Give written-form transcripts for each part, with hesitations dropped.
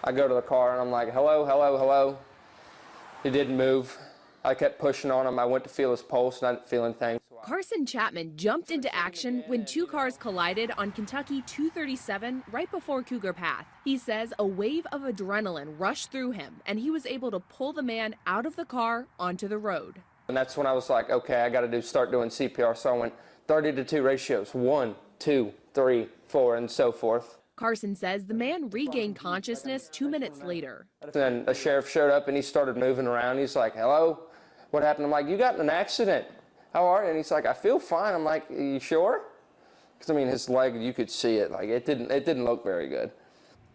I go to the car and I'm like, hello, hello, hello. He didn't move. I kept pushing on him. I went to feel his pulse and I didn't feel anything. Carson Chapman jumped into action when two cars collided on Kentucky 237 right before Cougar Path. He says a wave of adrenaline rushed through him and he was able to pull the man out of the car onto the road. And that's when I was like, okay, I got to start doing CPR. So I went 30-2 ratios, 1, 2, 3, 4, and so forth. Carson says the man regained consciousness 2 minutes later. Then the sheriff showed up and he started moving around. He's like, hello, what happened? I'm like, you got in an accident. How are you? And he's like, I feel fine. I'm like, are you sure? Because I mean, his leg, you could see it. Like it didn't look very good.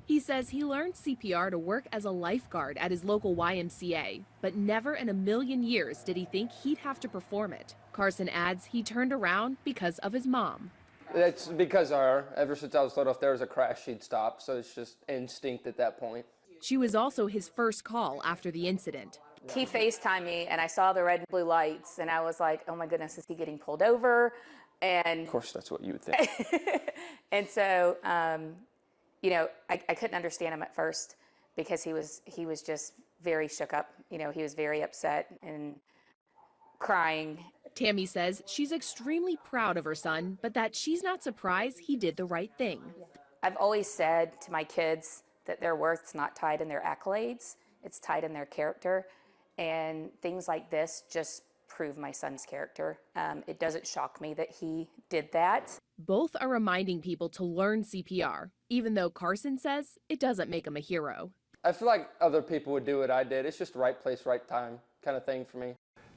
He says he learned CPR to work as a lifeguard at his local YMCA, but never in a million years did he think he'd have to perform it. Carson adds he turned around because of his mom. It's because of her. Ever since I was little, if there was a crash, she'd stop. So it's just instinct at that point. She was also his first call after the incident. He FaceTimed me and I saw the red and blue lights and I was like, oh my goodness, is he getting pulled over? And of course, that's what you would think. And so, you know, I couldn't understand him at first because he was just very shook up. You know, he was very upset and crying. Tammy says she's extremely proud of her son, but that she's not surprised he did the right thing. I've always said to my kids that their worth's not tied in their accolades, it's tied in their character. And things like this just prove my son's character. It doesn't shock me that he did that. Both are reminding people to learn CPR, even though Carson says it doesn't make him a hero. I feel like other people would do what I did. It's just right place, right time kind of thing for me.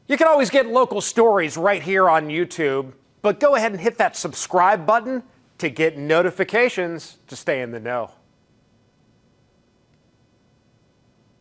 You can always get local stories right here on YouTube, but go ahead and hit that subscribe button to get notifications to stay in the know.